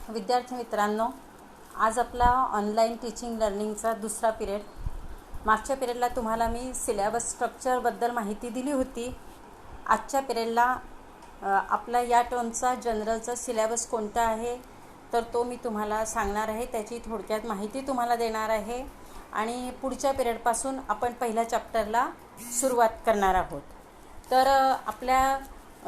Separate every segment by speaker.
Speaker 1: विद्यार्थी मित्रांनो, आज आपला ऑनलाईन टीचिंग लर्निंगचा दुसरा पिरियड. मागच्या पिरियडला तुम्हाला मी सिलेबस स्ट्रक्चरबद्दल माहिती दिली होती. आजच्या पिरियडला आपला या टर्मचा जनरलचा सिलेबस कोणता आहे तर तो मी तुम्हाला सांगणार आहे. त्याची थोडक्यात माहिती तुम्हाला देणार आहे आणि पुढच्या पिरियडपासून आपण पहिल्या चॅप्टरला सुरुवात करणार आहोत. तर आपल्या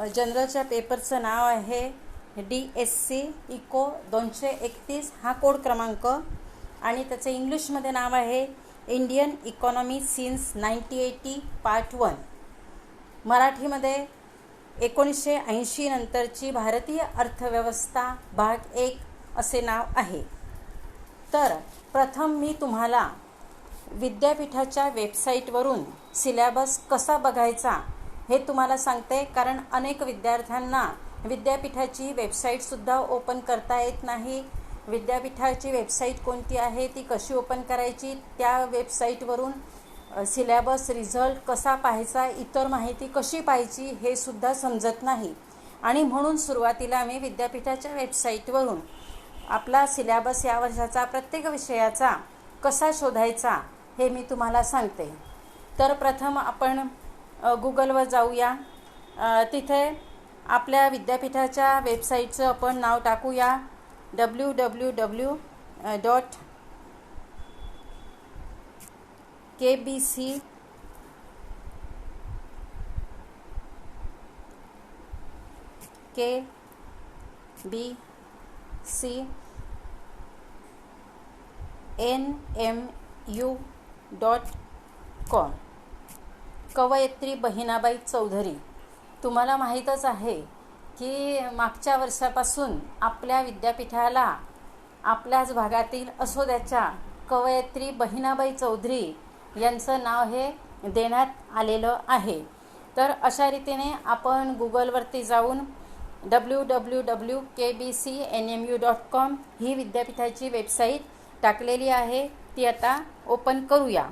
Speaker 1: जनरलच्या पेपरचं नाव आहे DSC इको 231 हा कोड क्रमांक आणि त्याचं इंग्लिशमध्ये नाव आहे इंडियन इकॉनॉमी सिन्स 1980 पार्ट 1. मराठीमध्ये 1980 नंतरची भारतीय अर्थव्यवस्था भाग 1 असे नाव आहे. तर प्रथम मी तुम्हाला विद्यापीठाच्या वेबसाईटवरून सिलेबस कसा बघायचा हे तुम्हाला सांगते, कारण अनेक विद्यार्थ्यांना विद्यापीठाची वेबसाईटसुद्धा ओपन करता येत नाही. विद्यापीठाची वेबसाईट कोणती आहे, ती कशी ओपन करायची, त्या वेबसाईटवरून सिलेबस रिझल्ट कसा पाहायचा, इतर माहिती कशी पाहायची हे सुद्धा समजत नाही. आणि म्हणून सुरुवातीला मी विद्यापीठाच्या वेबसाईटवरून आपला सिलेबस या वर्षाचा प्रत्येक विषयाचा कसा शोधायचा हे मी तुम्हाला सांगते. तर प्रथम आपण गुगलवर जाऊया. तिथे आपल्या विद्यापीठाच्या वेबसाईटचं आपण नाव टाकूया kbcnmu.com. कवयित्री बहिणाबाई चौधरी. तुम्हाला माहीतच आहे की मागच्या वर्षापासून आपल्या विद्यापीठाला आपल्याच भागातील असोद्याच्या कवयित्री बहिणाबाई चौधरी यांचं नाव हे देण्यात आलेलं आहे. तर अशा रीतीने आपण गुगलवरती जाऊन www.kbcnmu.com ही विद्यापीठाची वेबसाईट टाकलेली आहे, ती आता ओपन करूया.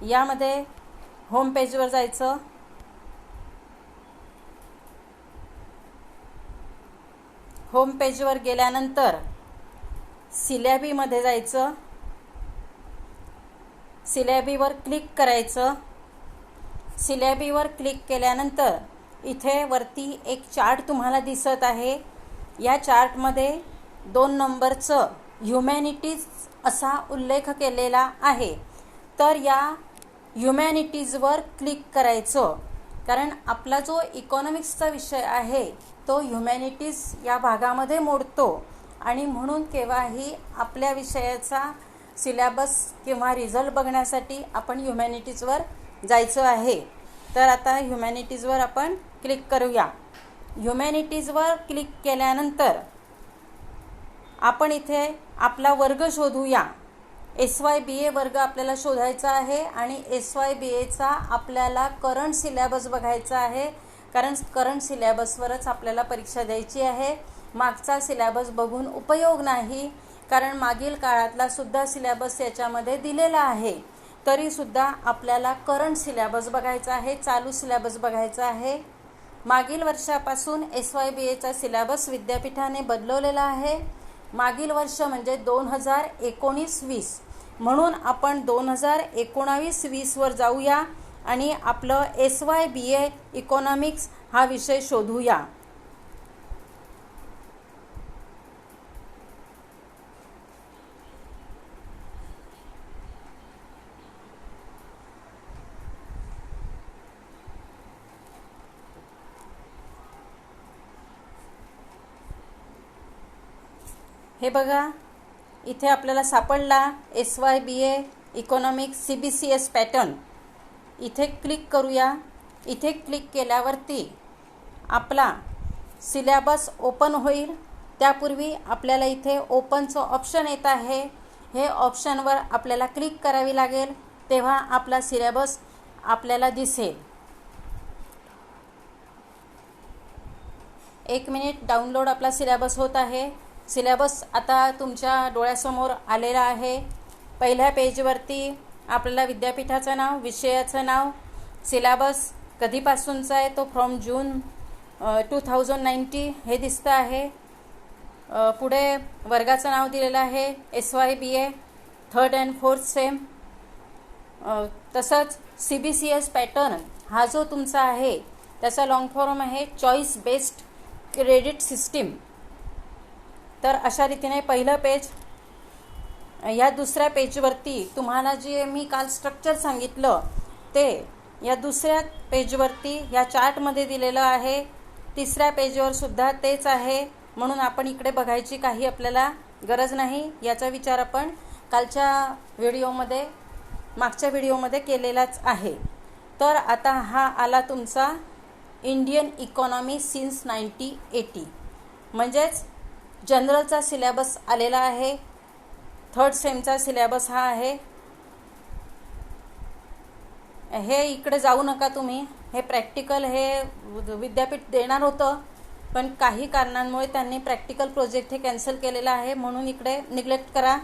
Speaker 1: यामध्ये होम पेजवर जायचं. होम पेजवर गेल्यानंतर सिलेबीमध्ये जायचं. सिलेबीवर क्लिक करायचं. सिलेबीवर क्लिक केल्यानंतर इथे वरती एक चार्ट तुम्हाला दिसत आहे. या चार्टमध्ये 2 नंबरचं ह्युमॅनिटीज असा उल्लेख केलेला आहे. तर या ह्युमॅनिटीजवर क्लिक करायचं, कारण आपला जो इकॉनॉमिक्सचा विषय आहे तो ह्युमॅनिटीज या भागामध्ये मोडतो आणि म्हणून केव्हाही आपल्या विषयाचा सिलेबस किंवा रिझल्ट बघण्यासाठी आपण ह्युमॅनिटीजवर जायचं आहे. तर आता ह्युमॅनिटीजवर आपण क्लिक करूया. ह्युमॅनिटीजवर क्लिक केल्यानंतर आपण इथे आपला वर्ग शोधूया. SYBA वर्ग आपल्याला शोधायचा आहे आणि SYBAचा आपल्याला करंट सिलेबस बघायचा आहे, कारण करंट सिलेबसवरच आपल्याला परीक्षा द्यायची आहे. मागचा सिलेबस बघून उपयोग नाही, कारण मागील काळातला सुद्धा सिलेबस याच्यामध्ये दिलेला आहे. तरीसुद्धा आपल्याला करंट सिलेबस बघायचा आहे, चालू सिलेबस बघायचा आहे. मागील वर्षापासून SYBAचा सिलेबस विद्यापीठाने बदलवलेला आहे. मागील वर्ष म्हणजे 2019-20, म्हणून आपण 2019-20 वर जाऊया आणि आपलं SYBA इकॉनॉमिक्स हा विषय शोधूया. हे बघा, इथे आपल्याला सापडला SYBA इकॉनॉमिक्स CBCS पॅटर्न. इथे क्लिक करूया. इथे क्लिक केल्यावरती आपला सिलेबस ओपन होईल. त्यापूर्वी आपल्याला इथे ओपनचं ऑप्शन येत आहे. हे ऑप्शनवर आपल्याला क्लिक करावी लागेल, तेव्हा आपला सिलेबस आपल्याला दिसेल. 1 मिनिट. डाउनलोड आपला सिलेबस होत आहे. सिलेबस आता तुमच्या डोळ्यासमोर आलेला आहे. पहिल्या पेजवरती आपल्याला विद्यापीठाचं नाव, विषयाचं नाव, सिलेबस कधीपासूनचा आहे तो फ्रॉम जून 2090 हे दिसतं आहे. पुढे वर्गाचं नाव दिलेलं आहे SYBA 3rd and 4th same. तसंच CBCS पॅटर्न हा जो तुमचा आहे त्याचा लॉंग फॉर्म आहे चॉईस बेस्ड क्रेडिट सिस्टीम. तर अशा रीतीने पहिलं पेज. या दुसऱ्या पेजवरती तुम्हाला जे मी काल स्ट्रक्चर सांगितलं ते या दुसऱ्या पेजवरती या चार्टमध्ये दिलेलं आहे. तिसऱ्या पेजवर सुद्धा तेच आहे, म्हणून आपण इकडे बघायची काही आपल्याला गरज नाही. याचा विचार आपण कालच्या व्हिडिओमध्ये मागच्या व्हिडिओमध्ये केलेलाच आहे. तर आता हा आला तुमचा इंडियन इकॉनॉमी सिन्स 1980, म्हणजेच जनरलचा सिलेबस आलेला आहे. 3rd सेमचा सिलेबस हा आहे. हे इकडे जाऊ नका तुम्ही. हे प्रॅक्टिकल हे विद्यापीठ देणार होतं, पण काही कारणांमुळे त्यांनी प्रॅक्टिकल प्रोजेक्ट हे कॅन्सल केलेला आहे, म्हणून इकडे निग्लेक्ट करा.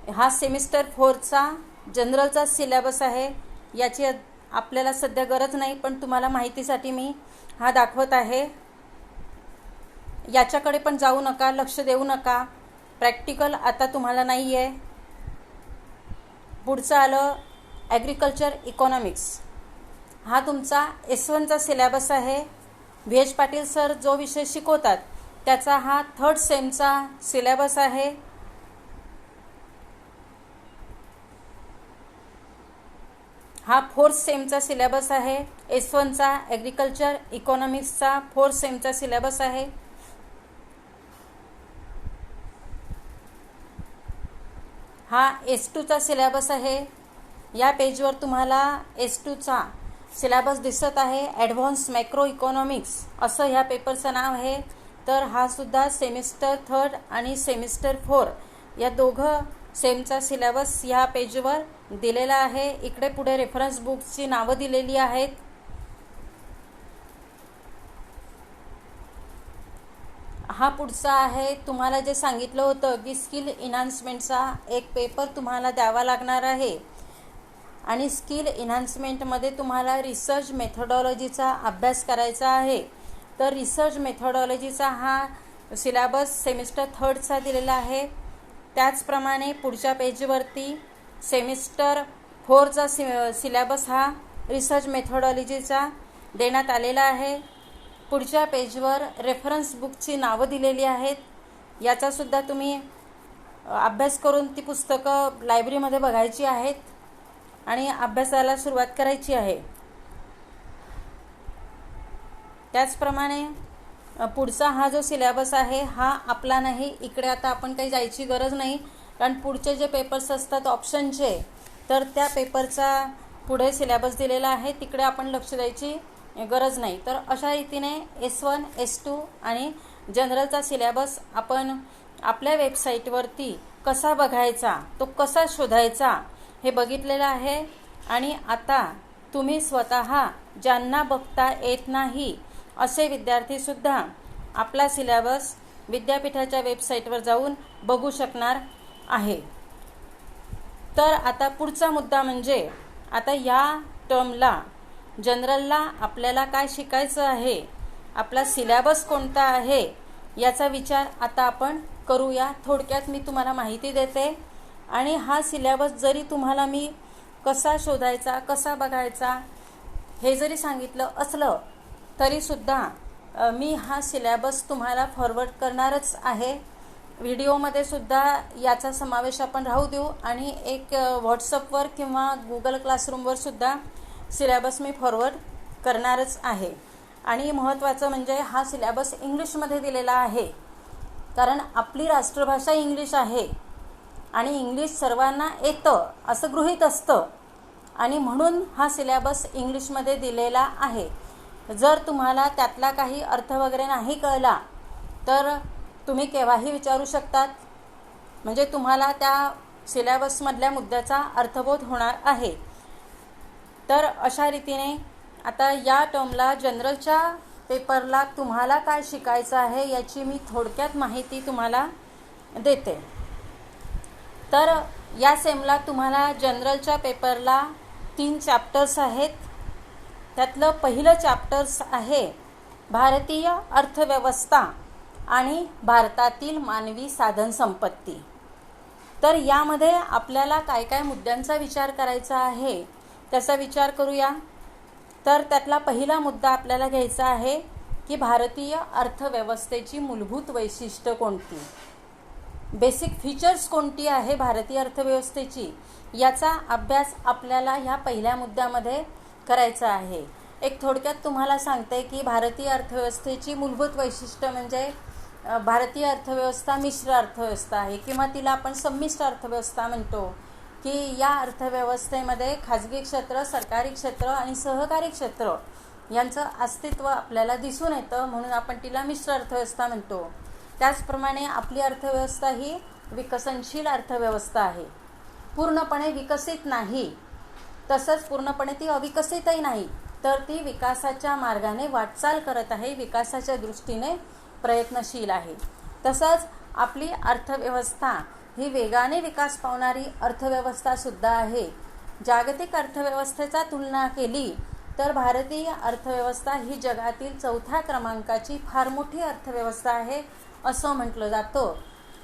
Speaker 1: हा सेमिस्टर 4चा जनरलचा सिलेबस आहे. याची आपल्याला सध्या गरज नाही, पण तुम्हाला माहितीसाठी मी हा दाखवत आहे. याच्याकडे पण जाऊ नका, लक्ष देऊ नका. प्रॅक्टिकल आता तुम्हाला नाही आहे. पुढचं आलं ॲग्रिकल्चर इकॉनॉमिक्स. हा तुमचा S1चा सिलेबस आहे. VH पाटील सर जो विषय शिकवतात त्याचा हा 3rd सेमचा सिलेबस आहे. हा 4th सेमचा सिलेबस आहे. S1चा ॲग्रिकल्चर इकॉनॉमिक्सचा 4th सेमचा सिलेबस आहे. हा S2चा सिलेबस आहे. या पेजवर तुम्हाला S2चा सिलेबस दिसत आहे. ॲडव्हान्स मॅक्रो इकॉनॉमिक्स असं ह्या पेपरचं नाव आहे. तर हा सुद्धा सेमिस्टर 3rd आणि सेमिस्टर 4 या दोघं सेमचा सिलेबस ह्या पेजवर दिलेला आहे. इकडे पुढे रेफरन्स बुक्सची नावं दिलेली आहेत. हा पुढचा आहे. तुम्हाला जे सांगितलं होतं की स्किल इन्हान्समेंटचा एक पेपर तुम्हाला द्यावा लागणार आहे आणि स्किल इन्हान्समेंटमध्ये तुम्हाला रिसर्च मेथोडॉलॉजीचा अभ्यास करायचा आहे. तर रिसर्च मेथोडॉलॉजीचा हा सिलेबस सेमिस्टर 3rdचा दिलेला आहे. त्याचप्रमाणे पुढच्या पेजवरती सेमिस्टर 4चा सिलेबस हा रिसर्च मेथोडॉलॉजीचा देण्यात आलेला आहे. पुढच्या पेजवर रेफरन्स बुकची नावं दिलेली आहेत. याचासुद्धा तुम्ही अभ्यास करून ती पुस्तकं लायब्ररीमध्ये बघायची आहेत आणि अभ्यासाला सुरुवात करायची आहे. त्याचप्रमाणे पुढचा हा जो सिलेबस आहे हा आपला नाही. इकडे आता आपण काही जायची गरज नाही, कारण पुढचे जे पेपर्स असतात ऑप्शनचे तर त्या पेपरचा पुढे सिलेबस दिलेला आहे, तिकडे आपण लक्ष द्यायची गरज नाही. तर अशा रीतीने S1, S2 आणि जनरलचा सिलेबस आपण आपल्या वेबसाईटवरती कसा बघायचा, तो कसा शोधायचा हे बघितलेलं आहे. आणि आता तुम्ही स्वतः ज्यांना बघता येत नाही असे विद्यार्थीसुद्धा आपला सिलेबस विद्यापीठाच्या वेबसाईटवर जाऊन बघू शकणार आहे. तर आता पुढचा मुद्दा म्हणजे आता या टर्मला जनरलला आपल्याला काय शिकायचं आहे, आपला सिलेबस कोणता आहे याचा विचार आता आपण करूया. थोडक्यात मी तुम्हाला माहिती देते. आणि हा सिलेबस जरी तुम्हाला मी कसा शोधायचा, कसा बघायचा हे जरी सांगितलं असलं तरीसुद्धा मी हा सिलेबस तुम्हाला फॉरवर्ड करणारच आहे. व्हिडिओमध्ये सुद्धा याचा समावेश आपण राहू देऊ आणि एक व्हॉट्सअपवर किंवा गुगल क्लासरूमवर सुद्धा सिलेबस मी फॉरवर्ड करणारच आहे. आणि महत्त्वाचं म्हणजे हा सिलेबस इंग्लिशमध्ये दिलेला आहे, कारण आपली राष्ट्रभाषा इंग्लिश आहे आणि इंग्लिश सर्वांना येतं असं गृहीत असतं आणि म्हणून हा सिलेबस इंग्लिशमध्ये दिलेला आहे. जर तुम्हाला त्यातला काही अर्थ वगैरे नाही कळला तर तुम्ही केव्हाही विचारू शकतात, म्हणजे तुम्हाला त्या सिलेबसमधल्या मुद्द्याचा अर्थबोध होणार आहे. तर अशा रीतीने आता या टर्मला जनरलच्या पेपरला तुम्हाला काय शिकायचं आहे याची मी थोडक्यात माहिती तुम्हाला देते. तर या सेमला तुम्हाला जनरलच्या पेपरला 3 चॅप्टर्स आहेत. त्यातलं पहिलं चॅप्टर्स आहे भारतीय अर्थव्यवस्था आणि भारतातील मानवी साधन संपत्ती. तर यामध्ये आपल्याला काय काय मुद्द्यांचा विचार करायचा आहे त्याचा विचार करूया. तर त्यातला पहिला मुद्दा आपल्याला घ्यायचा आहे की भारतीय अर्थव्यवस्थेची मूलभूत वैशिष्ट्य कोणती, बेसिक फीचर्स कोणती आहे भारतीय अर्थव्यवस्थेची, याचा अभ्यास आपल्याला ह्या पहिल्या मुद्द्यामध्ये करायचा आहे. एक थोडक्यात तुम्हाला सांगते की भारतीय अर्थव्यवस्थेची मूलभूत वैशिष्ट्य म्हणजे भारतीय अर्थव्यवस्था मिश्र अर्थव्यवस्था आहे किंवा तिला आपण संमिश्र अर्थव्यवस्था म्हणतो, की या अर्थव्यवस्थेमध्ये खाजगी क्षेत्र, सरकारी क्षेत्र आणि सहकारी क्षेत्र यांचं अस्तित्व आपल्याला दिसून येतं, म्हणून आपण तिला मिश्र अर्थव्यवस्था म्हणतो. त्याचप्रमाणे आपली अर्थव्यवस्था ही विकसनशील अर्थव्यवस्था आहे, पूर्णपणे विकसित नाही, तसंच पूर्णपणे ती अविकसितही नाही, तर ती विकासाच्या मार्गाने वाटचाल करत आहे, विकासाच्या दृष्टीने प्रयत्नशील आहे. तसंच आपली अर्थव्यवस्था ही वेगाने विकास पावणारी अर्थव्यवस्थासुद्धा आहे. जागतिक अर्थव्यवस्थेचा तुलना केली तर भारतीय अर्थव्यवस्था ही जगातील 4थ्या क्रमांकाची फार मोठी अर्थव्यवस्था आहे असं म्हटलं जातं.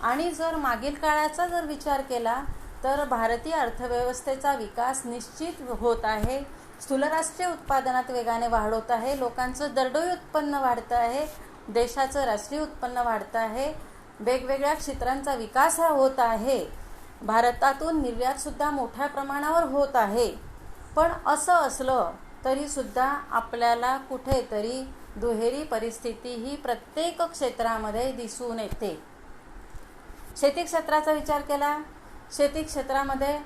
Speaker 1: आणि जर मागील काळाचा जर विचार केला तर भारतीय अर्थव्यवस्थेचा विकास निश्चित होत आहे. स्थूलराष्ट्रीय उत्पादनात वेगाने वाढ होत आहे, लोकांचं दरडोई उत्पन्न वाढतं आहे, देशाचं राष्ट्रीय उत्पन्न वाढतं आहे, वेगवेगळ्या क्षेत्रांचा विकास हा होत आहे, भारतातून निर्यातसुद्धा मोठ्या प्रमाणावर होत आहे. पण असं असलं तरीसुद्धा आपल्याला कुठेतरी दुहेरी परिस्थिती ही प्रत्येक क्षेत्रामध्ये दिसून येते. शेती क्षेत्राचा विचार केला, शेती क्षेत्रामध्ये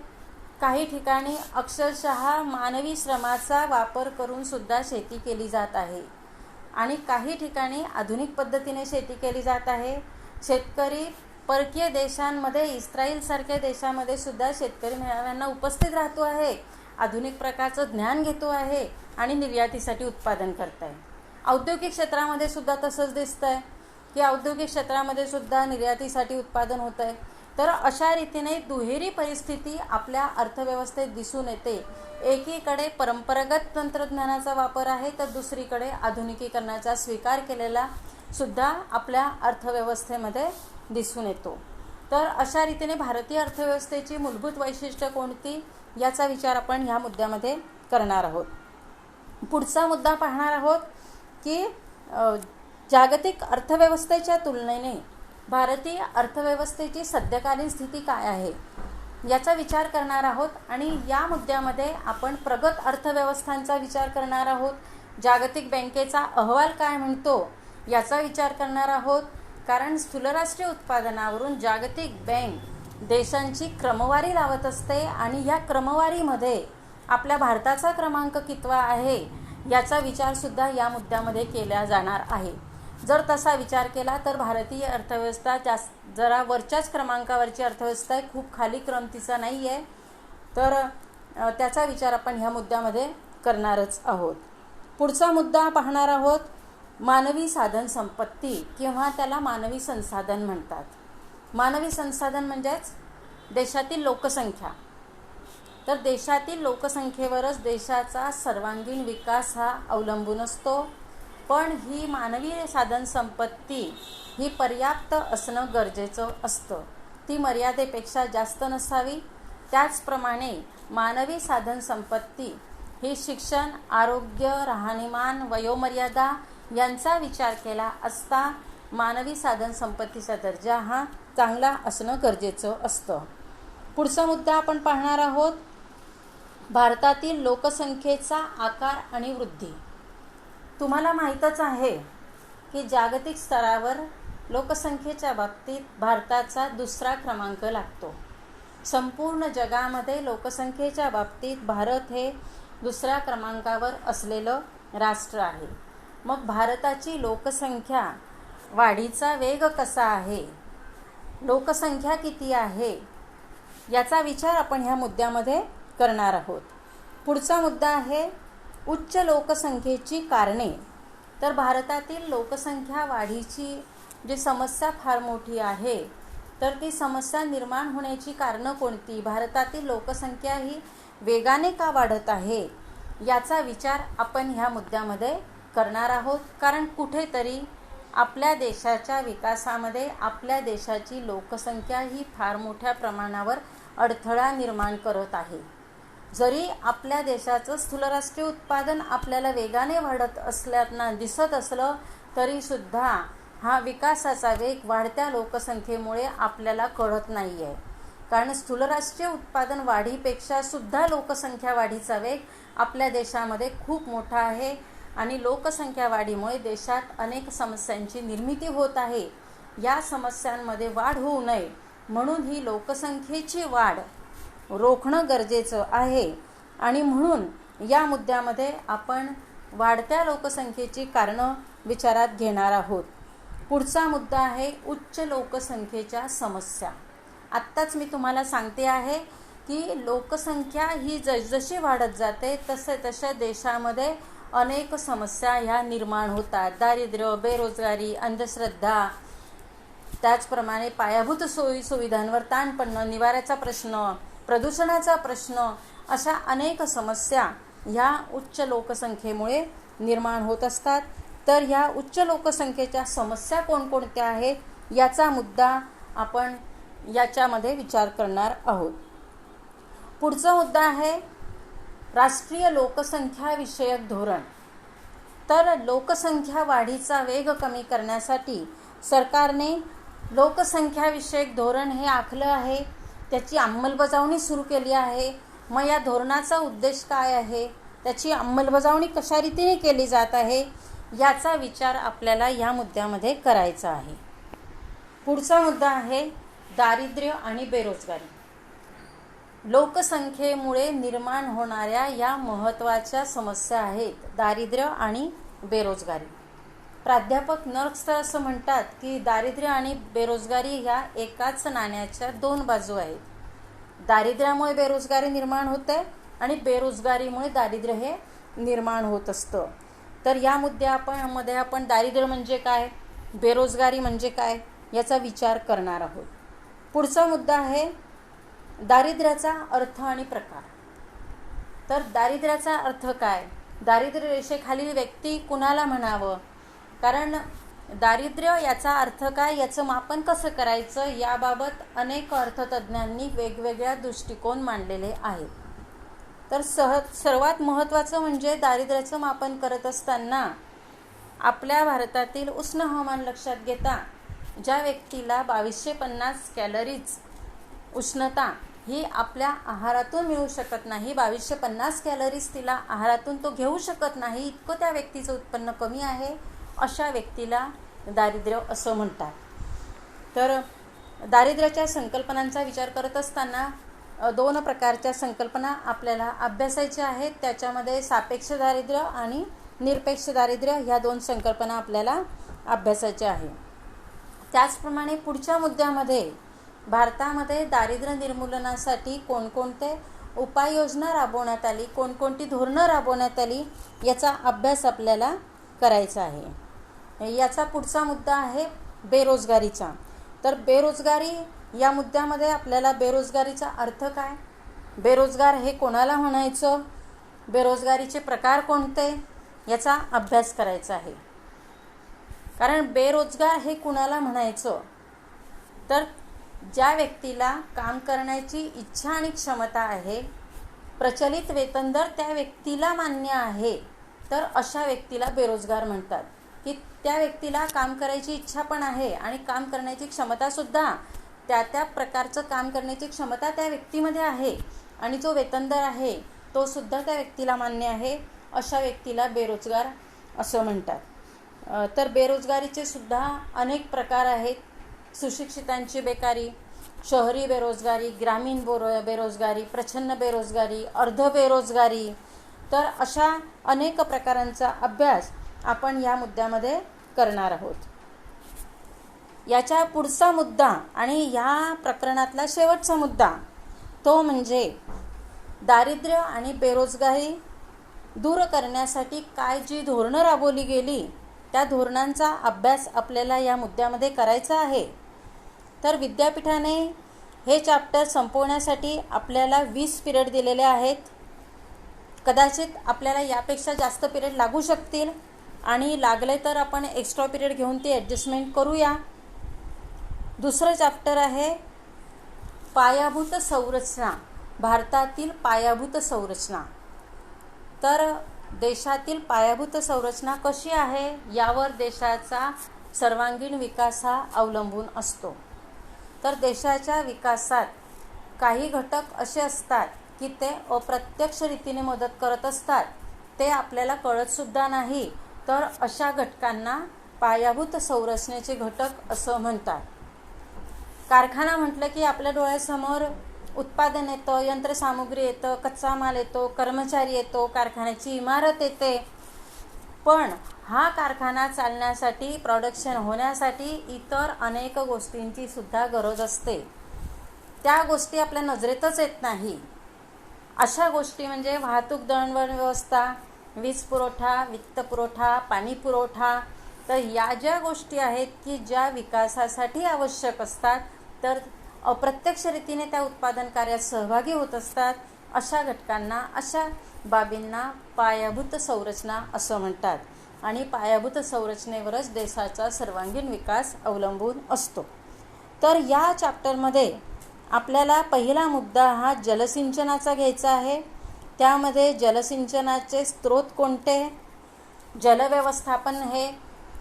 Speaker 1: काही ठिकाणी अक्षरशः मानवी श्रमाचा वापर करून सुद्धा शेती केली जात आहे आणि काही ठिकाणी आधुनिक पद्धतीने शेती केली जात आहे. शेतकरी परकीय देशांमध्ये, इस्रायलसारख्या देशामध्ये सुद्धा शेतकरी मेळाव्यांना उपस्थित राहतो आहे, आधुनिक प्रकारचं ज्ञान घेतो आहे आणि निर्यातीसाठी उत्पादन करत आहे. औद्योगिक क्षेत्रामध्ये सुद्धा तसंच दिसतं आहे की औद्योगिक क्षेत्रामध्ये सुद्धा निर्यातीसाठी उत्पादन होत आहे. तर अशा रीतीने दुहेरी परिस्थिती आपल्या अर्थव्यवस्थेत दिसून येते. एकीकडे परंपरागत तंत्रज्ञानाचा वापर आहे तर दुसरीकडे आधुनिकीकरणाचा स्वीकार केलेला सुद्धा आपल्या अर्थव्यवस्थेमध्ये दिसून येतो. तर अशा रीतीने भारतीय अर्थव्यवस्थेची मूलभूत वैशिष्ट्य कोणती याचा विचार आपण ह्या मुद्द्यामध्ये करणार आहोत. पुढचा मुद्दा पाहणार आहोत की जागतिक अर्थव्यवस्थेच्या तुलनेने भारतीय अर्थव्यवस्थेची सद्यकालीन स्थिती काय आहे याचा विचार करणार आहोत. आणि या मुद्द्यामध्ये आपण प्रगत अर्थव्यवस्थांचा विचार करणार आहोत, जागतिक बँकेचा अहवाल काय म्हणतो याचा विचार करणार आहोत. कारण स्थूलराष्ट्रीय उत्पादनावरून जागतिक बँक देशांची क्रमवारी लावत असते आणि या क्रमवारीमध्ये आपल्या भारताचा क्रमांक कितवा आहे याचा विचारसुद्धा या मुद्द्यामध्ये केला जाणार आहे. जर तसा विचार केला तर भारतीय अर्थव्यवस्था जरा वरच्याच क्रमांकावरची अर्थव्यवस्था आहे, खूप खाली क्रम तिचा नाही आहे. तर त्याचा विचार आपण ह्या मुद्द्यामध्ये करणारच आहोत. पुढचा मुद्दा पाहणार आहोत मानवी साधन संपत्ती किंवा त्याला मानवी संसाधन म्हणतात. मानवी संसाधन म्हणजेच देशातील लोकसंख्या. तर देशातील लोकसंख्येवरच देशाचा सर्वांगीण विकास हा अवलंबून असतो. पण ही मानवी साधन संपत्ती ही पर्याप्त असणं गरजेचं असतं, ती मर्यादेपेक्षा जास्त नसावी. त्याचप्रमाणे मानवी साधन संपत्ती ही शिक्षण, आरोग्य, राहणीमान, वयोमर्यादा यांचा विचार केला असता मानवी साधन संपत्तीचा दर्जा हा चांगला असणं गरजेचं असतं. पुढचा मुद्दा आपण पाहणार आहोत भारतातील लोकसंख्येचा आकार आणि वृद्धी. तुम्हाला माहीतच आहे की जागतिक स्तरावर लोकसंख्येच्या बाबतीत भारताचा 2रा क्रमांक लागतो. संपूर्ण जगामध्ये लोकसंख्येच्या बाबतीत भारत हे 2ऱ्या क्रमांकावर असलेलं राष्ट्र आहे. मग भारताची लोकसंख्या वाढीचा वेग कसा आहे, लोकसंख्या किती आहे याचा विचार आपण ह्या मुद्द्यामध्ये करणार आहोत. पुढचा मुद्दा आहे उच्च लोकसंख्येची कारणे. तर भारतातील लोकसंख्या वाढीची जी समस्या फार मोठी आहे, तर ती समस्या निर्माण होण्याची कारणं कोणती, भारतातील लोकसंख्या ही वेगाने का वाढत आहे याचा विचार आपण ह्या मुद्द्यामध्ये करणार आहोत. कारण कुठेतरी आपल्या देशाच्या विकासामध्ये आपल्या देशाची लोकसंख्या ही फार मोठ्या प्रमाणावर अडथळा निर्माण करत आहे. जरी आपल्या देशाचं स्थूल राष्ट्रीय उत्पादन आपल्याला वेगाने वाढत असल्याना दिसत असलं तरीसुद्धा हा विकासाचा वेग वाढत्या लोकसंख्येमुळे आपल्याला कळत नाही आहे. कारण स्थूल राष्ट्रीय उत्पादन वाढीपेक्षा सुद्धा लोकसंख्या वाढीचा वेग आपल्या देशामध्ये खूप मोठा आहे आणि लोकसंख्या वाढीमुळे देशात अनेक समस्यांची निर्मिती होत आहे. या समस्यांमध्ये वाढ होऊ नये म्हणून ही लोकसंख्येची वाढ रोखणं गरजेचं आहे. आणि म्हणून या मुद्द्यामध्ये आपण वाढत्या लोकसंख्येची कारणं विचारात घेणार आहोत. पुढचा मुद्दा आहे उच्च लोकसंख्येच्या समस्या. आत्ताच मी तुम्हाला सांगते आहे की लोकसंख्या ही जसजशी वाढत जाते तसे देशामध्ये अनेक समस्या ह्या निर्माण होतात. दारिद्र्य, बेरोजगारी, अंधश्रद्धा, त्याचप्रमाणे पायाभूत सोयी सुविधांवर ताण पडणं, निवाऱ्याचा प्रश्न, प्रदूषणाचा प्रश्न, अशा अनेक समस्या ह्या उच्च लोकसंख्येमुळे निर्माण होत असतात. तर ह्या उच्च लोकसंख्येच्या समस्या कोणकोणत्या आहेत याचा मुद्दा आपण याच्यामध्ये विचार करणार आहोत. पुढचा मुद्दा आहे राष्ट्रीय लोकसंख्या विषयक धोरण. तर लोकसंख्या वाढीचा वेग कमी करण्यासाठी सरकारने लोकसंख्या विषयक धोरण हे आखलं आहे. त्याची अंमलबजावणी सुरू केली आहे. मग या धोरणाचा उद्देश काय आहे, त्याची अंमलबजावणी कशा रीतीने केली जात आहे याचा विचार आपल्याला या मुद्द्यामध्ये करायचा आहे. पुढचा मुद्दा आहे दारिद्र्य आणि बेरोजगारी. लोकसंख्येमुळे निर्माण होणाऱ्या या महत्त्वाच्या समस्या आहेत दारिद्र्य आणि बेरोजगारी. प्राध्यापक नर्क्स असं म्हणतात की दारिद्र्य आणि बेरोजगारी ह्या एकाच नाण्याच्या दोन बाजू आहेत. दारिद्र्यामुळे बेरोजगारी निर्माण होते आणि बेरोजगारीमुळे दारिद्र्य हे निर्माण होत असतं. तर या मुद्द्यामध्ये आपण दारिद्र्य म्हणजे काय, बेरोजगारी म्हणजे काय याचा विचार करणार आहोत. पुढचा मुद्दा आहे दारिद्र्याचा अर्थ आणि प्रकार. तर दारिद्र्याचा अर्थ काय, दारिद्र्य रेषेखालील व्यक्ती कुणाला म्हणावं, कारण दारिद्र्य याचा अर्थ काय, याचं मापन कसं करायचं याबाबत अनेक अर्थतज्ज्ञांनी वेगवेगळ्या दृष्टिकोन मांडलेले आहेत. तर सर्वात महत्त्वाचं म्हणजे दारिद्र्याचं मापन करत असताना आपल्या भारतातील उष्ण हवामान लक्षात घेता ज्या व्यक्तीला 2250 कॅलरीज उष्णता ही आपल्या आहारातून मिळू शकत नाही, 2250 कॅलरीज तिला आहारातून तो घेऊ शकत नाही, इतकं त्या व्यक्तीचं उत्पन्न कमी आहे, अशा व्यक्तीला दारिद्र्य असं म्हणतात. तर दारिद्र्याच्या संकल्पनांचा विचार करत असताना दोन प्रकारच्या संकल्पना आपल्याला अभ्यासायच्या आहेत. त्याच्यामध्ये सापेक्ष दारिद्र्य आणि निरपेक्ष दारिद्र्य ह्या दोन संकल्पना आपल्याला अभ्यासायच्या आहे. त्याचप्रमाणे पुढच्या मुद्द्यामध्ये भारतामध्ये दारिद्र्य निर्मूलनासाठी कोणकोणते उपाययोजना राबवण्यात आली, कोणकोणती धोरणं राबवण्यात आली याचा अभ्यास आपल्याला करायचा आहे. याचा पुढचा मुद्दा आहे बेरोजगारीचा. तर बेरोजगारी या मुद्द्यामध्ये आपल्याला बेरोजगारीचा अर्थ काय, बेरोजगार हे कोणाला म्हणायचं, बेरोजगारीचे प्रकार कोणते याचा अभ्यास करायचा आहे. कारण बेरोजगार हे कुणाला म्हणायचं, तर ज्या व्यक्तीला काम करण्याची इच्छा आणि क्षमता आहे, प्रचलित वेतन दर त्या व्यक्तीला मान्य आहे, तर अशा व्यक्तीला बेरोजगार म्हणतात. की त्या व्यक्तीला काम करायची इच्छा पण आहे आणि काम करण्याची क्षमतासुद्धा त्या प्रकारचं काम करण्याची क्षमता त्या व्यक्तीमध्ये आहे आणि जो वेतन दर आहे तो सुद्धा त्या व्यक्तीला मान्य आहे, अशा व्यक्तीला बेरोजगार असं म्हणतात. तर बेरोजगारीचे सुद्धा अनेक प्रकार आहेत. सुशिक्षितांची बेकारी, शहरी बेरोजगारी, ग्रामीण बेरोजगारी, प्रच्छन्न बेरोजगारी, अर्ध बेरोजगारी. तर अशा अनेक प्रकारांचा अभ्यास आपण या मुद्द्यामध्ये करणार आहोत. याच्या पुढचा मुद्दा आणि या प्रकरणातला शेवटचा मुद्दा तो म्हणजे दारिद्र्य आणि बेरोजगारी दूर करण्यासाठी काय जी धोरणं राबवली गेली त्या धोरणांचा अभ्यास आपल्याला या मुद्द्यामध्ये करायचा आहे. तर विद्यापीठाने हे चॅप्टर संपवण्यासाठी आपल्याला 20 पिरियड दिलेले आहेत. कदाचित आपल्याला यापेक्षा जास्त पिरियड लागू शकतील आणि लागले तर आपण एक्स्ट्रा पिरियड घेऊन ती ॲडजस्टमेंट करूया. दुसरं चॅप्टर आहे पायाभूत संरचना, भारतातील पायाभूत संरचना. तर देशातील पायाभूत संरचना कशी आहे यावर देशाचा सर्वांगीण विकास हा अवलंबून असतो. तर देशाच्या विकासात काही घटक असे असतात की ते अप्रत्यक्ष रीतीने मदत करत असतात, ते आपल्याला कळतसुद्धा नाही. तर अशा घटकांना पायाभूत संरचनेचे घटक असं म्हणतात. कारखाना म्हटलं की आपल्या डोळ्यासमोर उत्पादन येतं, यंत्रसामुग्री येतं, कच्चा माल येतो, कर्मचारी येतो, कारखान्याची इमारत येते. पण हा कारखाना चालण्यासाठी, प्रोडक्शन होण्यासाठी इतर अनेक गोष्टींची सुद्धा गरज असते. त्या गोष्टी आपल्या नजरेतच येत नाही. अशा गोष्टी म्हणजे वाहतूक, दळणवळण व्यवस्था, वीज पुरवठा, वित्त पुरवठा, पाणी पुरवठा. तर या ज्या गोष्टी आहेत की ज्या विकासासाठी आवश्यक असतात, तर अप्रत्यक्ष रीतीने त्या उत्पादन कार्यात सहभागी होत असतात, अशा घटकांना, अशा बाबींना पायाभूत संरचना असं म्हणतात. आणि पायाभूत संरचनेवरच देशाचा सर्वांगीण विकास अवलंबून असतो. तर या चॅप्टरमध्ये आपल्याला पहिला मुद्दा हा जलसिंचनाचा घ्यायचा आहे. त्यामध्ये जलसिंचनाचे स्रोत कोणते, जलव्यवस्थापन हे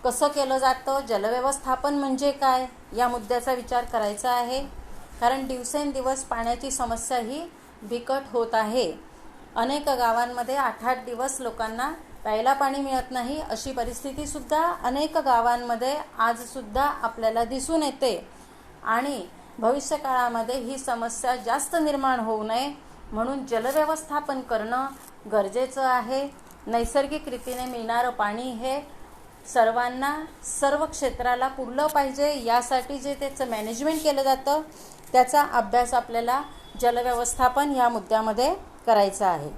Speaker 1: कसं केलं जातं, जलव्यवस्थापन म्हणजे काय, या मुद्द्याचा विचार करायचा आहे. कारण दिवसेंदिवस पाण्याची समस्या ही बिकट होत आहे. अनेक गावांमध्ये 8-8 दिवस लोकांना प्यायला पाणी मिळत नाही, अशी परिस्थितीसुद्धा अनेक गावांमध्ये आजसुद्धा आपल्याला दिसून येते. आणि भविष्यकाळामध्ये ही समस्या जास्त निर्माण होऊ नये म्हणून जलव्यवस्थापन करणं गरजेचं आहे. नैसर्गिक रीतीने मिळणारं पाणी हे सर्वांना, सर्व क्षेत्राला पुरलं पाहिजे. यासाठी जे त्याचं मॅनेजमेंट केलं जातं त्याचा अभ्यास आपल्याला जलव्यवस्थापन या मुद्द्यामध्ये करायचा आहे.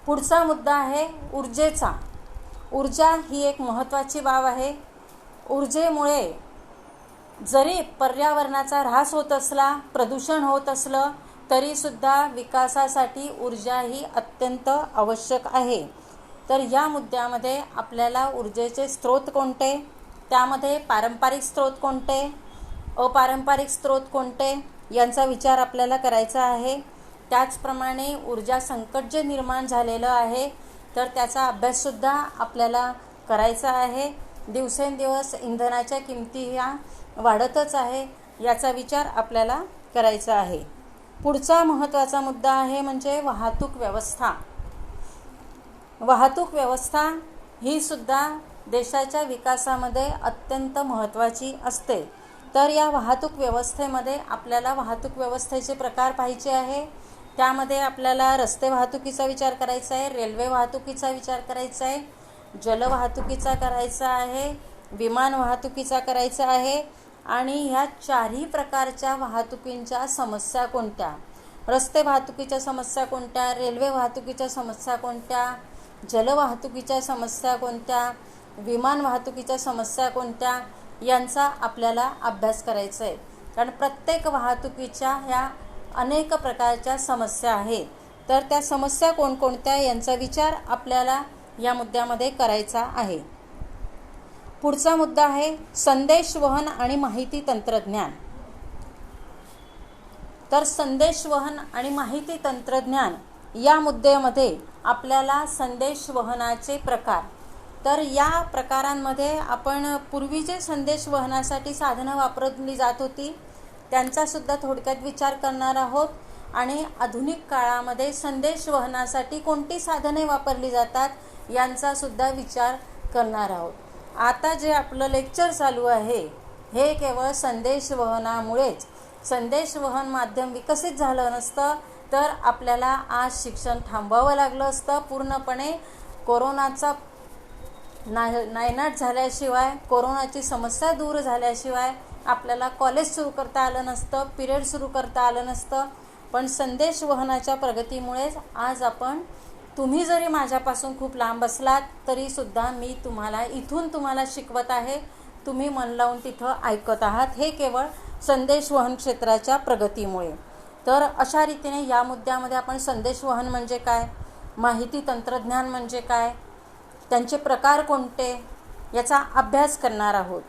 Speaker 1: पुढचा मुद्दा आहे ऊर्जेचा. ऊर्जा ही एक महत्त्वाची बाब आहे. ऊर्जेमुळे जरी पर्यावरणाचा ऱ्हास होत असला, प्रदूषण होत असलं, तरीसुद्धा विकासासाठी ऊर्जा ही अत्यंत आवश्यक आहे. तर या मुद्द्यामध्ये आपल्याला ऊर्जेचे स्रोत कोणते, त्यामध्ये पारंपरिक स्रोत कोणते, अपारंपरिक स्रोत कोणते, यांचा विचार आपल्याला करायचा आहे. त्याचप्रमाणे ऊर्जा संकट जे निर्माण झालेलं आहे तर त्याचा अभ्याससुद्धा आपल्याला करायचा आहे. दिवसेंदिवस इंधनाच्या किमती ह्या वाढतच आहे, याचा विचार आपल्याला करायचा आहे. पुढचा महत्त्वाचा मुद्दा आहे म्हणजे वाहतूक व्यवस्था. वाहतूक व्यवस्था ही सुद्धा देशाच्या विकासामध्ये अत्यंत महत्त्वाची असते. तर या वाहतूक व्यवस्थेमध्ये आपल्याला वाहतूक व्यवस्थेचे प्रकार पाहायचे आहे. त्यामध्ये आपल्याला रस्ते वाहतुकीचा विचार करायचा आहे, रेल्वे वाहतुकीचा विचार करायचा आहे, जलवाहतुकीचा करायचा आहे, विमान वाहतुकीचा करायचा आहे. आणि ह्या चारही प्रकारच्या वाहतुकींच्या समस्या कोणत्या, रस्ते वाहतुकीच्या समस्या कोणत्या, रेल्वे वाहतुकीच्या समस्या कोणत्या, जलवाहतुकीच्या समस्या कोणत्या, विमान वाहतुकीच्या समस्या कोणत्या, यांचा आपल्याला अभ्यास करायचा आहे. कारण प्रत्येक वाहतुकीच्या ह्या अनेक प्रकारच्या समस्या आहेत. तर त्या समस्या कोणकोणत्या यांचा विचार आपल्याला या मुद्द्यामध्ये करायचा आहे. पुढचा मुद्दा आहे संदेशवहन आणि माहिती तंत्रज्ञान. तर संदेशवहन आणि माहिती तंत्रज्ञान या मुद्द्यामध्ये आपल्याला संदेशवहनाचे प्रकार, तर या प्रकारांमध्ये आपण पूर्वी जे संदेशवहनासाठी साधनं वापरली जात होती त्यांचासुद्धा थोडक्यात विचार करणार आहोत. आणि आधुनिक काळामध्ये संदेशवहनासाठी कोणती साधने वापरली जातात यांचासुद्धा विचार करणार आहोत. आता जे आपलं लेक्चर चालू आहे हे केवळ संदेशवहनामुळेच, संदेशवहन माध्यम विकसित झालं नसतं तर आपल्याला आज शिक्षण थांबवावं लागलं असतं. पूर्णपणे कोरोनाचा नायनाट झाल्याशिवाय, कोरोनाची समस्या दूर झाल्याशिवाय आपल्याला कॉलेज सुरू करता आलं नसतं, पिरियड सुरू करता आलं नसतं. पण संदेशवहनाच्या प्रगतीमुळेच आज आपण, तुम्ही जरी माझ्यापासून खूप लांब असलात तरीसुद्धा मी इथून तुम्हाला शिकवत आहे, तुम्ही मन लावून तिथं ऐकत आहात. हे केवळ संदेशवहन क्षेत्राच्या प्रगतीमुळे. तर अशा रीतीने या मुद्द्यामध्ये आपण संदेशवहन म्हणजे काय, माहिती तंत्रज्ञान म्हणजे काय, त्यांचे प्रकार कोणते याचा अभ्यास करणार आहोत.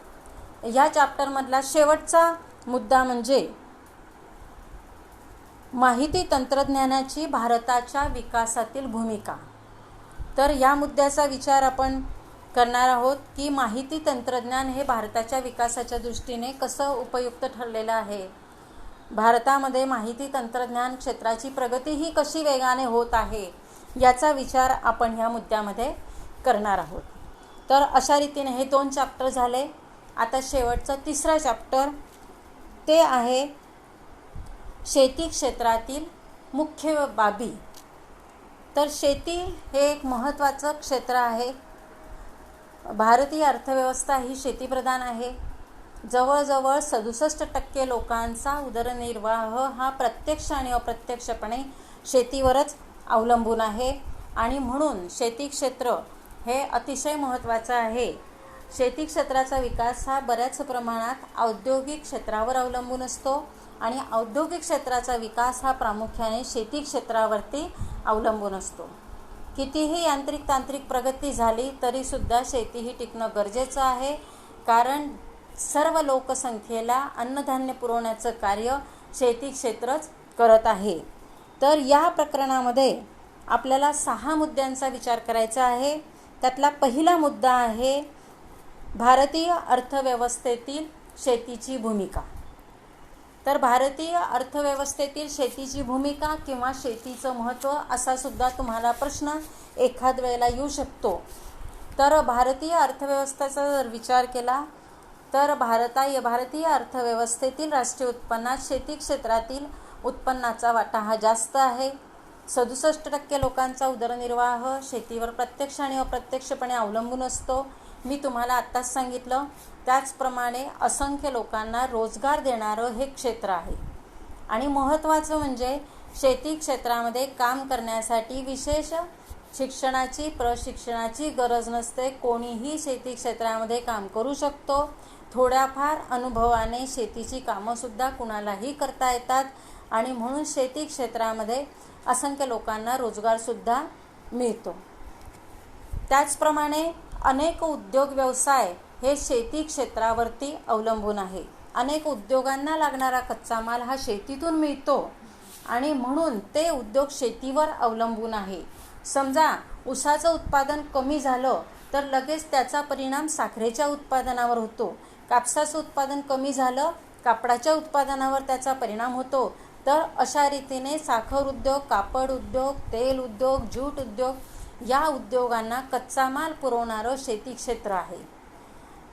Speaker 1: या चॅप्टरमधला शेवटचा मुद्दा म्हणजे माहिती तंत्रज्ञानाची भारताच्या विकासातील भूमिका. तर या मुद्द्याचा विचार आपण करणार आहोत की माहिती तंत्रज्ञान हे भारताच्या विकासाच्या दृष्टीने कसं उपयुक्त ठरलेलं आहे. भारतामध्ये माहिती तंत्रज्ञान क्षेत्राची प्रगती ही कशी वेगाने होत आहे याचा विचार आपण ह्या मुद्द्यामध्ये करणार आहोत. तर अशा रीतीने हे 2 चॅप्टर झाले. आता शेवटचं 3रं चॅप्टर ते आहे शेती क्षेत्रातील मुख्य बाबी. तर शेती हे एक महत्त्वाचं क्षेत्र आहे. भारतीय अर्थव्यवस्था ही शेतीप्रधान आहे. जवळजवळ 67% लोकांचा उदरनिर्वाह हा प्रत्यक्ष आणि अप्रत्यक्षपणे शेतीवरच अवलंबून आहे आणि म्हणून शेती क्षेत्र हे अतिशय महत्त्वाचं आहे. शेती क्षेत्राचा विकास हा बऱ्याच प्रमाणात औद्योगिक क्षेत्रावर अवलंबून असतो आणि औद्योगिक क्षेत्राचा विकास हा प्रामुख्याने शेती क्षेत्रावरती अवलंबून असतो. कितीही यांत्रिक तांत्रिक प्रगती झाली तरीसुद्धा शेती ही टिकणं गरजेचं आहे, कारण सर्व लोकसंख्येला अन्नधान्य पुरवण्याचं कार्य शेती क्षेत्रच करत आहे. तर या प्रकरणामध्ये आपल्याला 6 मुद्द्यांचा विचार करायचा आहे. त्यातला पहिला मुद्दा आहे भारतीय अर्थव्यवस्थेतील शेतीची भूमिका. तर भारतीय अर्थव्यवस्थेतील शेतीची भूमिका किंवा शेतीचं महत्त्व असा सुद्धा तुम्हाला प्रश्न एखाद वेळेला येऊ शकतो. तर भारतीय अर्थव्यवस्थेचा जर विचार केला तर भारतीय अर्थव्यवस्थेतील राष्ट्रीय उत्पन्नात शेती क्षेत्रातील उत्पन्नाचा वाटा हा जास्त आहे. 67% लोकांचा उदरनिर्वाह शेतीवर प्रत्यक्ष आणि अप्रत्यक्षपणे अवलंबून असतो. मी तुम्हाला आत्ताच सांगितलं त्याचप्रमाणे असंख्य लोकांना रोजगार देणारं हे क्षेत्र आहे. आणि महत्त्वाचं म्हणजे शेती क्षेत्रामध्ये काम करण्यासाठी विशेष शिक्षणाची प्रशिक्षणाची गरज नसते. कोणीही शेती क्षेत्रामध्ये काम करू शकतो. थोड्याफार अनुभवाने शेतीची कामंसुद्धा कुणालाही करता येतात आणि म्हणून शेती क्षेत्रामध्ये असंख्य लोकांना रोजगारसुद्धा मिळतो. त्याचप्रमाणे अनेक उद्योग व्यवसाय हे शेती क्षेत्रावरती अवलंबून आहे. अनेक उद्योगांना लागणारा कच्चा माल हा शेतीतून मिळतो आणि म्हणून ते उद्योग शेतीवर अवलंबून आहे. समजा ऊसाचं उत्पादन कमी झालं तर लगेच त्याचा परिणाम साखरेच्या उत्पादनावर होतो. कापसाचं उत्पादन कमी झालं, कापडाच्या उत्पादनावर त्याचा परिणाम होतो. तर अशा रीतीने साखर उद्योग, कापड उद्योग, तेल उद्योग, ज्यूट उद्योग या उद्योगांना कच्चा माल पुरवणारं शेती क्षेत्र आहे.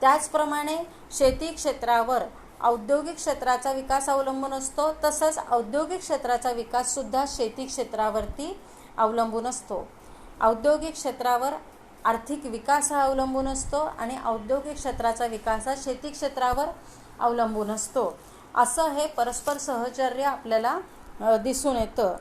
Speaker 1: त्याचप्रमाणे शेती क्षेत्रावर औद्योगिक क्षेत्राचा विकास अवलंबून असतो. तसंच औद्योगिक क्षेत्राचा विकाससुद्धा शेती क्षेत्रावरती अवलंबून असतो. औद्योगिक क्षेत्रावर आर्थिक विकास हा अवलंबून असतो आणि औद्योगिक क्षेत्राचा विकास हा शेती क्षेत्रावर अवलंबून असतो. असं हे परस्पर सहचर्य आपल्याला दिसून येतं.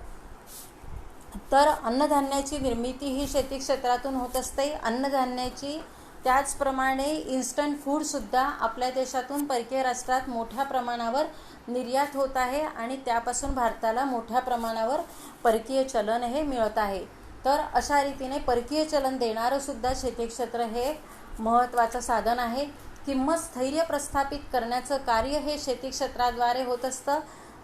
Speaker 1: तर अन्नधान्याची निर्मिती ही शेती क्षेत्रातून होत असते. अन्नधान्याची त्याचप्रमाणे इन्स्टंट फूडसुद्धा आपल्या देशातून परकीय राष्ट्रात मोठ्या प्रमाणावर निर्यात होत आहे आणि त्यापासून भारताला मोठ्या प्रमाणावर परकीय चलन हे मिळत आहे. तर अशा रीतीने परकीय चलन देणारंसुद्धा शेती क्षेत्र हे महत्त्वाचं साधन आहे. किंमत स्थैर्य प्रस्थापित करण्याचं कार्य हे शेती क्षेत्राद्वारे होत असतं.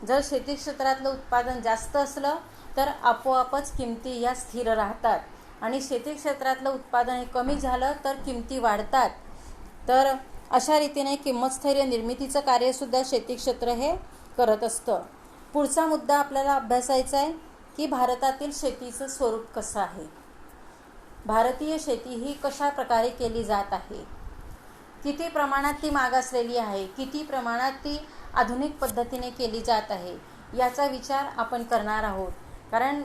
Speaker 1: जर शेती क्षेत्रातलं उत्पादन जास्त असलं तर आपोआपच किमती या स्थिर राहतात आणि शेती क्षेत्रातलं उत्पादन हे कमी झालं तर किमती वाढतात. तर अशा रीतीने किंमत स्थैर्य निर्मितीचं कार्यसुद्धा शेती क्षेत्र हे करत असतं. पुढचा मुद्दा आपल्याला अभ्यासायचा आहे की भारतातील शेतीचं स्वरूप कसं आहे. भारतीय शेती ही कशा प्रकारे केली जात आहे, किती प्रमाणात ती मागासलेली आहे, किती प्रमाणात ती आधुनिक पद्धतीने केली जात आहे याचा विचार आपण करणार आहोत. कारण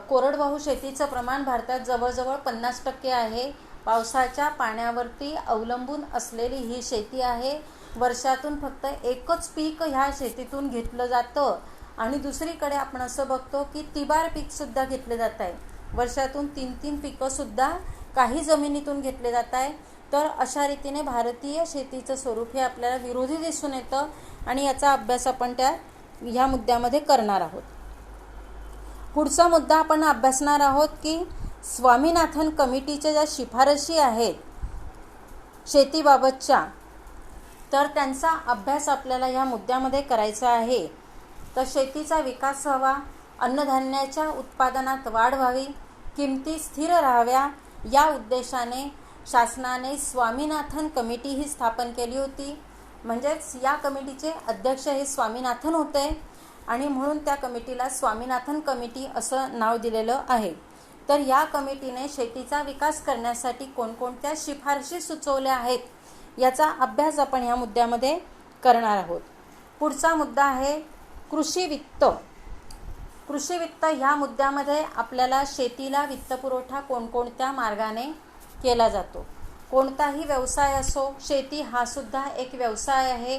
Speaker 1: कोरडवाहू शेतीचं प्रमाण भारतात जवळजवळ 50% आहे. पावसाच्या पाण्यावरती अवलंबून असलेली ही शेती आहे. वर्षातून फक्त एकच पीक ह्या शेतीतून घेतलं जातं आणि दुसरीकडे आपण असं बघतो की तिबार पीकसुद्धा घेतले जात आहे. वर्षातून 3-3 पिकंसुद्धा काही जमिनीतून घेतले जात आहे. तर अशा रीतीने भारतीय शेतीचं स्वरूप हे आपल्याला विरोधी दिसून येतं आणि याचा अभ्यास आपण त्या ह्या मुद्द्यामध्ये करणार आहोत. पुढचा मुद्दा आपण अभ्यासणार आहोत की स्वामीनाथन कमिटीच्या ज्या शिफारशी आहेत शेतीबाबतच्या, तर त्यांचा अभ्यास आपल्याला या मुद्द्यामध्ये करायचा आहे. तर शेतीचा विकास व्हावा, अन्नधान्याच्या उत्पादनात वाढ व्हावी, किमती स्थिर राहाव्या, या उद्देशाने शासनाने स्वामीनाथन कमिटी ही स्थापन केली होती. म्हणजेच या कमिटीचे अध्यक्ष हे स्वामीनाथन होते आणि म्हणून त्या कमिटीला स्वामीनाथन कमिटी असं नाव दिलेलं आहे. तर या कमिटीने शेतीचा विकास करण्यासाठी कोणकोणत्या शिफारशी सुचवल्या आहेत याचा अभ्यास आपण या मुद्द्यामध्ये करणार आहोत. पुढचा मुद्दा आहे कृषी वित्त. कृषी वित्त ह्या मुद्द्यामध्ये आपल्याला शेतीला वित्तपुरवठा कोणकोणत्या मार्गाने केला जातो. कोणताही व्यवसाय असो, शेती हा सुद्धा एक व्यवसाय आहे.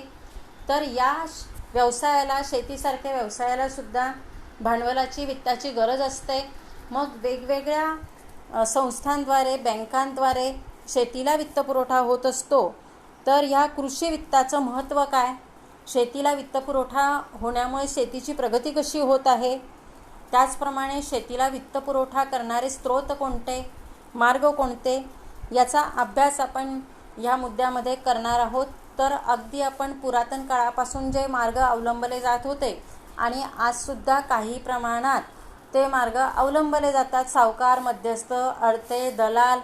Speaker 1: तर या व्यवसायाला, शेतीसारख्या व्यवसायाला सुद्धा भांडवलाची, वित्ताची गरज असते. मग वेगवेगळ्या संस्थांद्वारे, बँकांद्वारे शेतीला वित्तपुरवठा होत असतो. तर ह्या कृषी वित्ताचं महत्त्व काय, शेतीला वित्तपुरवठा होण्यामुळे शेतीची प्रगती कशी होत आहे, त्याचप्रमाणे शेतीला वित्तपुरवठा करणारे स्रोत कोणते, मार्ग कोणते, याचा अभ्यास आपण या मुद्द्यामध्ये करणार आहोत. तर अगदी आपण पुरातन काळापासून जे मार्ग अवलंबले जात होते आणि आजसुद्धा काही प्रमाणात ते मार्ग अवलंबले जातात, सावकार, मध्यस्थ, अडते, दलाल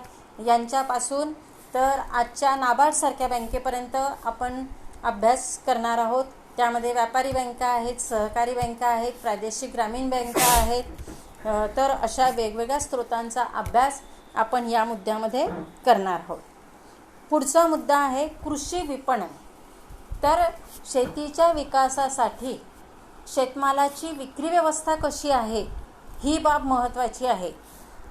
Speaker 1: यांच्यापासून तर आजच्या नाबार्डसारख्या बँकेपर्यंत आपण अभ्यास करणार आहोत. त्यामध्ये व्यापारी बँका आहेत, सहकारी बँका आहेत, प्रादेशिक ग्रामीण बँका आहेत. तर अशा वेगवेगळ्या स्रोतांचा अभ्यास आपण या मुद्द्यामध्ये करणार आहोत. पुढचा मुद्दा आहे कृषी विपणन. तर शेतीच्या विकासासाठी शेतमालाची विक्री व्यवस्था कशी आहे ही बाब महत्त्वाची आहे.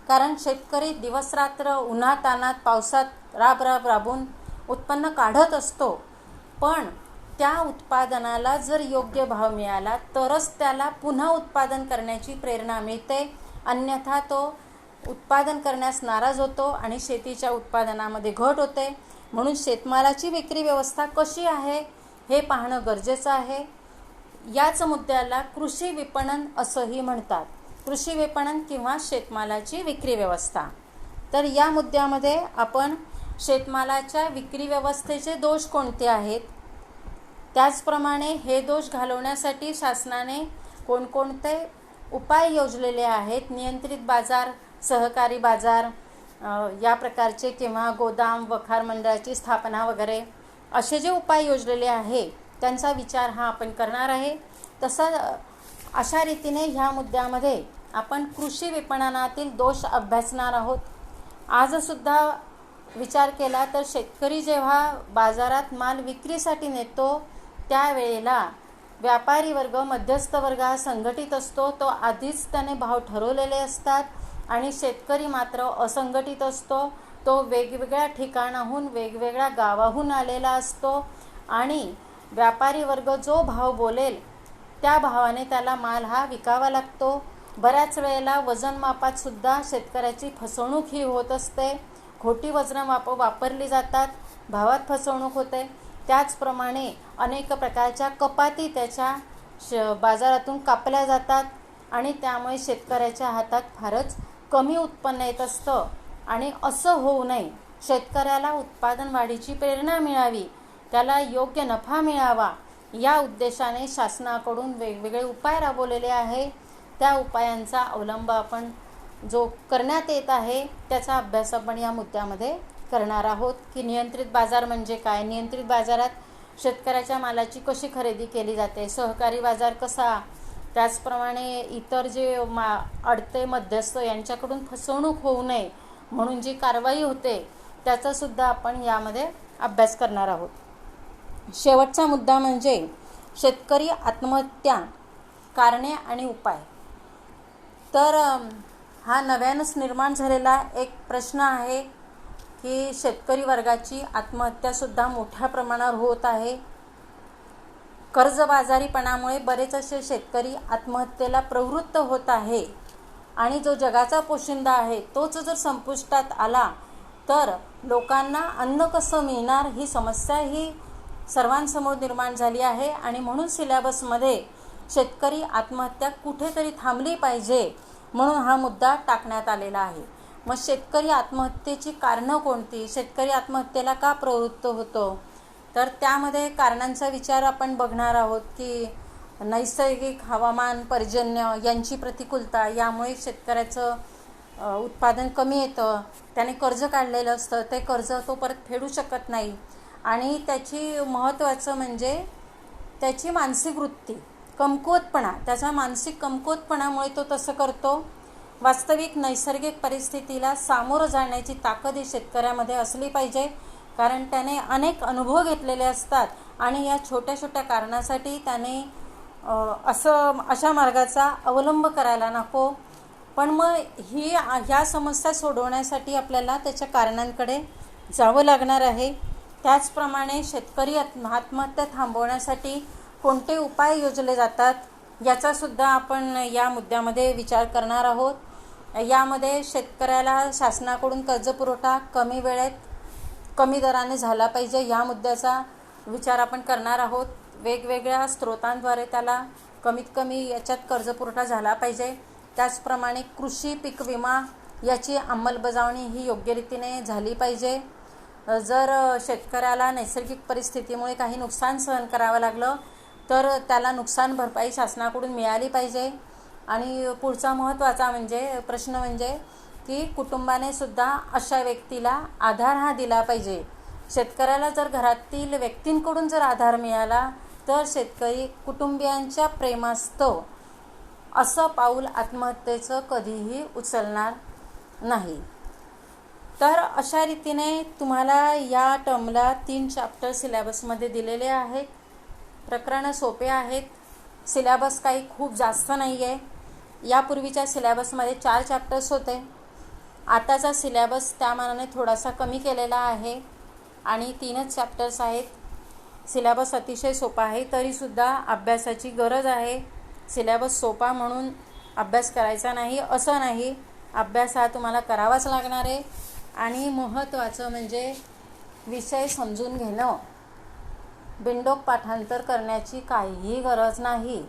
Speaker 1: कारण शेतकरी दिवसरात्र उन्हातान्हात पावसात राबून उत्पन्न काढत असतो, पण त्या उत्पादनाला जर योग्य भाव मिळाला तरच त्याला पुन्हा उत्पादन करण्याची प्रेरणा मिळते. अन्यथा तो उत्पादन करण्यास नाराज होतो आणि शेतीच्या उत्पादनामध्ये घट होते. म्हणून शेतमालाची विक्री व्यवस्था कशी आहे हे पाहणं गरजेचं आहे. याच मुद्द्याला कृषी विपणन असंही म्हणतात, कृषी विपणन किंवा शेतमालाची विक्री व्यवस्था. तर या मुद्द्यामध्ये आपण शेतमालाच्या विक्री व्यवस्थेचे दोष कोणते आहेत, त्याचप्रमाणे हे दोष घालवण्यासाठी शासनाने कोणकोणते उपाय योजलेले आहेत, नियंत्रित बाजार, सहकारी बाजार या प्रकारचे, किंवा गोदाम वखार मंडळाची स्थापना वगैरे असे जे उपाय योजलेले आहे त्यांचा विचार हा आपण करणार आहे. तसं अशा रीतीने ह्या मुद्द्यामध्ये आपण कृषी विपणनातील दोष अभ्यासणार आहोत. आजसुद्धा विचार केला तर शेतकरी जेव्हा बाजारात माल विक्रीसाठी नेतो त्यावेळेला व्यापारी वर्ग, मध्यस्थ वर्ग हा संघटित असतो. तो आधीच त्याने भाव ठरवलेले असतात आणि शेतकरी मात्र असंघटित असतो. तो वेगवेगळ्या ठिकाणाहून, वेगवेगळ्या गावाहून आलेला असतो आणि व्यापारी वर्ग जो भाव बोलेल त्या भावाने त्याला माल हा विकावा लागतो. बऱ्याच वेळेला वजनमापात सुद्धा शेतकऱ्याची फसवणूक ही होत असते. खोटी वजनमापं वापरली जातात, भावात फसवणूक होते. त्याचप्रमाणे अनेक प्रकारच्या कपाती त्याच्या बाजारातून कापल्या जातात आणि त्यामुळे शेतकऱ्याच्या हातात फारच कमी उत्पन्न येत असतं. आणि असं होऊ नये, शेतकऱ्याला उत्पादन वाढीची प्रेरणा मिळावी, त्याला योग्य नफा मिळावा, या उद्देशाने शासनाकडून वेगवेगळे उपाय राबवलेले आहे. त्या उपायांचा अवलंब आपण जो करण्यात येत आहे त्याचा अभ्यास आपण या मुद्द्यामध्ये करणार आहोत. की नियंत्रित बाजार म्हणजे काय, नियंत्रित बाजारात शेतकऱ्याच्या मालाची कशी खरेदी केली जाते, सहकारी बाजार कसा, त्याचप्रमाणे इतर जे अडते, मध्यस्थ यांच्याकडून फसवणूक होऊ नये म्हणून जी कारवाई होते त्याचासुद्धा आपण यामध्ये अभ्यास करणार आहोत. शेवटचा मुद्दा म्हणजे शेतकरी आत्महत्या, कारणे आणि उपाय. तर हा नव्यानंच निर्माण झालेला एक प्रश्न आहे की शेतकरी वर्गाची आत्महत्यासुद्धा मोठ्या प्रमाणावर होत आहे. कर्जबाजारीपणामुळे बरेच असे शेतकरी आत्महत्येला प्रवृत्त होत आहे आणि जो जगाचा पोशिंदा आहे तोच जर संपुष्टात आला तर लोकांना अन्न कसं मिळणार ही समस्या ही सर्वांसमोर निर्माण झाली आहे. आणि म्हणून सिलेबसमध्ये शेतकरी आत्महत्या कुठेतरी थांबली पाहिजे म्हणून हा मुद्दा टाकण्यात आलेला आहे. मग शेतकरी आत्महत्येची कारणं कोणती, शेतकरी आत्महत्येला का प्रवृत्त होतो, तर त्यामध्ये कारणांचा विचार आपण बघणार आहोत की नैसर्गिक हवामान, पर्जन्य यांची प्रतिकूलता, यामुळे शेतकऱ्याचं उत्पादन कमी येतं. त्याने कर्ज काढलेलं असतं, ते कर्ज तो परत फेडू शकत नाही. आणि त्याची महत्त्वाचं म्हणजे त्याची मानसिक वृत्ती, कमकुवतपणा, त्याचा मानसिक कमकुवतपणामुळे तो तसं करतो. वास्तविक नैसर्गिक परिस्थितीला सामोरं जाण्याची ताकद ही शेतकऱ्यामध्ये असली पाहिजे, कारण त्याने अनेक अनुभव घेतलेले असतात आणि या छोट्या छोट्या कारणासाठी त्याने अशा मार्गाचा अवलंब करायला नको. पण मग ह्या समस्या सोडवण्यासाठी आपल्याला त्याच्या कारणांकडे जावं लागणार आहे. त्याचप्रमाणे शेतकरी आत्महत्या थांबवण्यासाठी कोणते उपाय योजले जातात याचासुद्धा आपण या मुद्द्यामध्ये विचार करणार आहोत. यामध्ये शेतकऱ्याला शासनाकडून कर्जपुरवठा कमी वेळेत, कमी दराने झाला पाहिजे, या मुद्द्याचा विचार आपण करणार आहोत. वेगवेगळ्या स्रोतांद्वारे त्याला कमीत कमी याच्यात कर्जपुरवठा झाला पाहिजे. त्याचप्रमाणे कृषी पीक विमा याची अंमलबजावणी ही योग्य रीतीने झाली पाहिजे. जर शेतकऱ्याला नैसर्गिक परिस्थितीमुळे काही नुकसान सहन करावं लागलं तर त्याला नुकसान भरपाई शासनाकडून मिळाली पाहिजे. आणि पुढचा महत्त्वाचा प्रश्न म्हणजे की कुटुंबाने सुद्धा अशा व्यक्तीला आधार हा दिला पाहिजे. शेतकऱ्याला जर घरातील व्यक्तींकडून जर आधार मिळाला तर शेतकरी कुटुंबियांच्या प्रेमास्तव असं पाऊल आत्महत्येचं कधीही उचलणार नाही. तर अशा रीतीने तुम्हाला या टर्मला 3 चॅप्टर सिलेबसमध्ये दिलेले आहेत. प्रकरणं सोपे आहेत. सिलेबस काही खूप जास्त नाही आहे. यापूर्वीच्या सिलेबसमध्ये 4 चॅप्टर्स होते. आताचा सिलेबस त्या मानाने थोडासा कमी केलेला आहे आणि 3च चॅप्टर्स आहेत. सिलेबस अतिशय सोपा आहे, तरीसुद्धा अभ्यासाची गरज आहे. सिलेबस सोपा म्हणून अभ्यास करायचा नाही असं नाही, अभ्यास हा तुम्हाला करावाच लागणार आहे. आणि महत्त्वाचं म्हणजे विषय समजून घेणं. बिनडोक पाठांतर करण्याची काहीही गरज नाही.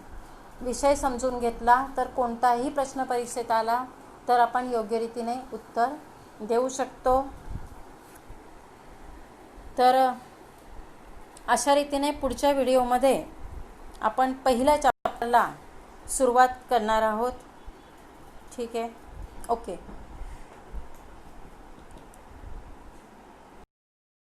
Speaker 1: विषय समजून घेतला तर कोणताही प्रश्न परीक्षेत आला तर आपण योग्य रीतीने उत्तर देऊ शकतो. तर अशा रीतीने पुढच्या व्हिडिओमध्ये आपण पहिल्या चॅप्टरला सुरुवात करणार आहोत. ठीक आहे, ओके.